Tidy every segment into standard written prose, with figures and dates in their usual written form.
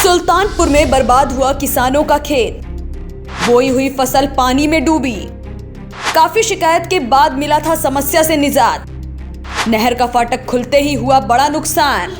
सुल्तानपुर में बर्बाद हुआ किसानों का खेत, बोई हुई फसल पानी में डूबी। काफी शिकायत के बाद मिला था समस्या से निजात। नहर का फाटक खुलते ही हुआ बड़ा नुकसान।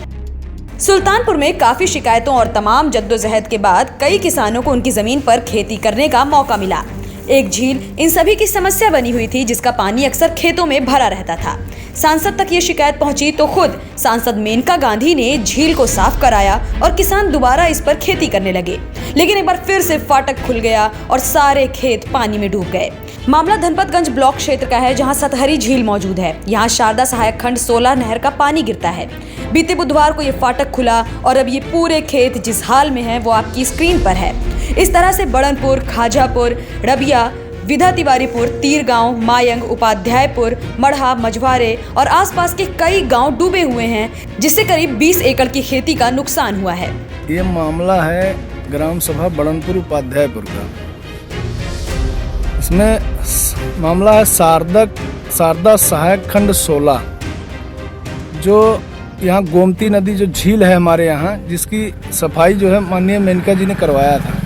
सुल्तानपुर में काफी शिकायतों और तमाम जद्दोजहद के बाद कई किसानों को उनकी जमीन पर खेती करने का मौका मिला। एक झील इन सभी की समस्या बनी हुई थी, जिसका पानी अक्सर खेतों में भरा रहता था। सांसद तक ये शिकायत पहुंची तो खुद सांसद मेनका गांधी ने झील को साफ कराया और किसान दोबारा इस पर खेती करने लगे। लेकिन एक बार फिर से फाटक खुल गया और सारे खेत पानी में डूब गए। मामला धनपतगंज ब्लॉक क्षेत्र का है, जहां सतहरी झील मौजूद है। यहां शारदा सहायक खंड 16 नहर का पानी गिरता है। बीते बुधवार को ये फाटक खुला और अब ये पूरे खेत जिस हाल में है वो आपकी स्क्रीन पर है। इस तरह से बड़नपुर, खाजापुर, रबिया, विधा तिवारीपुर, तीर गांव, मायंग, उपाध्यायपुर, मढ़ा, मझवारे और आसपास के कई गांव डूबे हुए हैं, जिससे करीब 20 एकड़ की खेती का नुकसान हुआ है। ये मामला है ग्राम सभा बड़नपुर उपाध्यायपुर का। इसमें मामला है शारदा सहायक खंड 16, जो यहाँ गोमती नदी जो झील है हमारे यहाँ, जिसकी सफाई जो है माननीय मेनका जी ने करवाया था।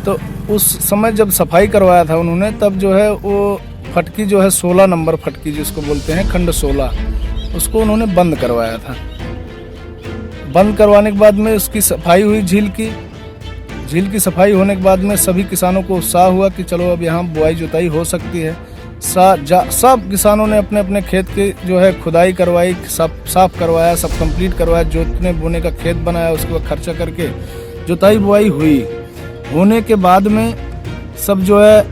तो उस समय जब सफाई करवाया था उन्होंने, तब जो है वो फटकी जो है 16 नंबर फटकी जिसको बोलते हैं खंड 16, उसको उन्होंने बंद करवाया था। बंद करवाने के बाद में उसकी सफाई हुई। झील की सफाई होने के बाद में सभी किसानों को उत्साह हुआ कि चलो अब यहाँ बुआई जुताई हो सकती है। सब किसानों ने अपने अपने खेत की जो है खुदाई करवाई, सब साफ करवाया, सब कंप्लीट करवाया, जोतने बोने का खेत बनाया। उसके बाद खर्चा करके जुताई बुआई हुई। होने के बाद में सब जो है,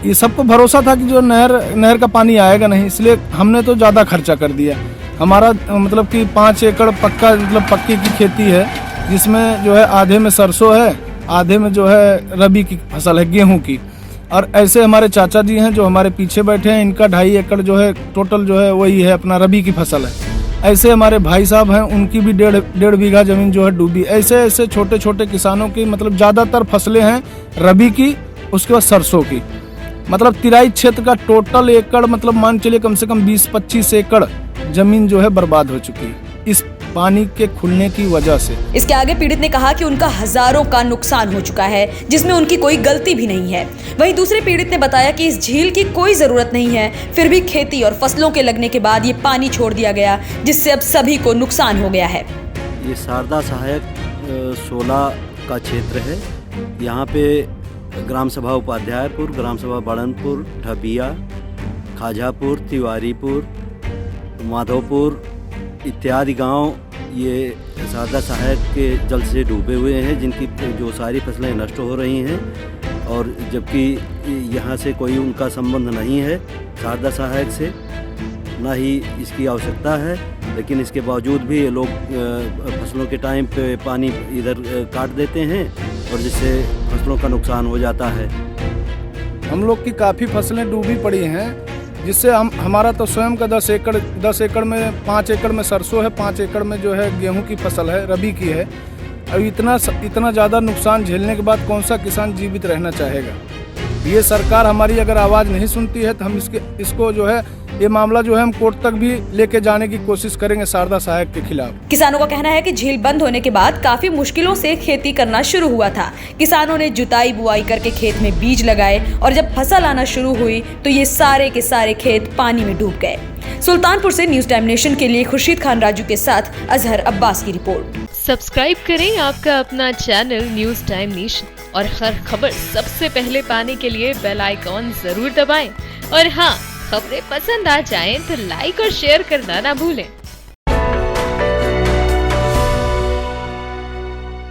ये सबको भरोसा था कि जो नहर का पानी आएगा नहीं, इसलिए हमने तो ज़्यादा खर्चा कर दिया। हमारा मतलब कि 5 एकड़ पक्की की खेती है, जिसमें जो है आधे में सरसों है, आधे में जो है रबी की फसल है, गेहूं की। और ऐसे हमारे चाचा जी हैं जो हमारे पीछे बैठे हैं, इनका 2.5 एकड़ जो है टोटल जो है वही है अपना रबी की फसल है। ऐसे हमारे भाई साहब हैं, उनकी भी डेढ़ बीघा जमीन जो है डूबी। ऐसे छोटे छोटे किसानों की मतलब ज़्यादातर फसलें हैं रबी की, उसके बाद सरसों की। मतलब तिराई क्षेत्र का टोटल एकड़ मतलब मान चलिए कम से कम 20-25 एकड़ जमीन जो है बर्बाद हो चुकी है इस पानी के खुलने की वजह से। इसके आगे पीड़ित ने कहा कि उनका हजारों का नुकसान हो चुका है, जिसमें उनकी कोई गलती भी नहीं है। वहीं दूसरे पीड़ित ने बताया कि इस झील की कोई जरूरत नहीं है, फिर भी खेती और फसलों के लगने के बाद ये पानी छोड़ दिया गया, जिससे अब सभी को नुकसान हो गया है। ये शारदा सहायक 16 का क्षेत्र है। यहाँ पे ग्राम सभा उपाध्यायपुर, ग्राम सभा बड़नपुर, ढबिया, खाजापुर, तिवारीपुर, माधोपुर इत्यादि गांव ये शारदा सहायक के जल से डूबे हुए हैं, जिनकी जो सारी फसलें नष्ट हो रही हैं। और जबकि यहाँ से कोई उनका संबंध नहीं है शारदा सहायक से, ना ही इसकी आवश्यकता है, लेकिन इसके बावजूद भी ये लोग फसलों के टाइम पे पानी इधर काट देते हैं और जिससे फसलों का नुकसान हो जाता है। हम लोग की काफ़ी फसलें डूबी पड़ी हैं, जिससे हमारा तो स्वयं का 10 एकड़ में 5 एकड़ में सरसों है, 5 एकड़ में जो है गेहूं की फसल है, रबी की है। अब इतना ज़्यादा नुकसान झेलने के बाद कौन सा किसान जीवित रहना चाहेगा। ये सरकार हमारी अगर आवाज़ नहीं सुनती है तो हम इसको जो है ये मामला जो है हम कोर्ट तक भी लेके जाने की कोशिश करेंगे शारदा सहायक के खिलाफ। किसानों का कहना है कि झील बंद होने के बाद काफी मुश्किलों से खेती करना शुरू हुआ था। किसानों ने जुताई बुआई करके खेत में बीज लगाए और जब फसल आना शुरू हुई तो ये सारे के सारे खेत पानी में डूब गए। सुल्तानपुर से न्यूज टाइम नेशन के लिए खुर्शीद खान राजू के साथ अजहर अब्बास की रिपोर्ट। सब्सक्राइब करें आपका अपना चैनल न्यूज टाइम नेशन और हर खबर सबसे पहले पाने के लिए बेल आइकॉन जरूर दबाएं। और हाँ, खबरें पसंद आ जाएं तो लाइक और शेयर करना ना भूलें।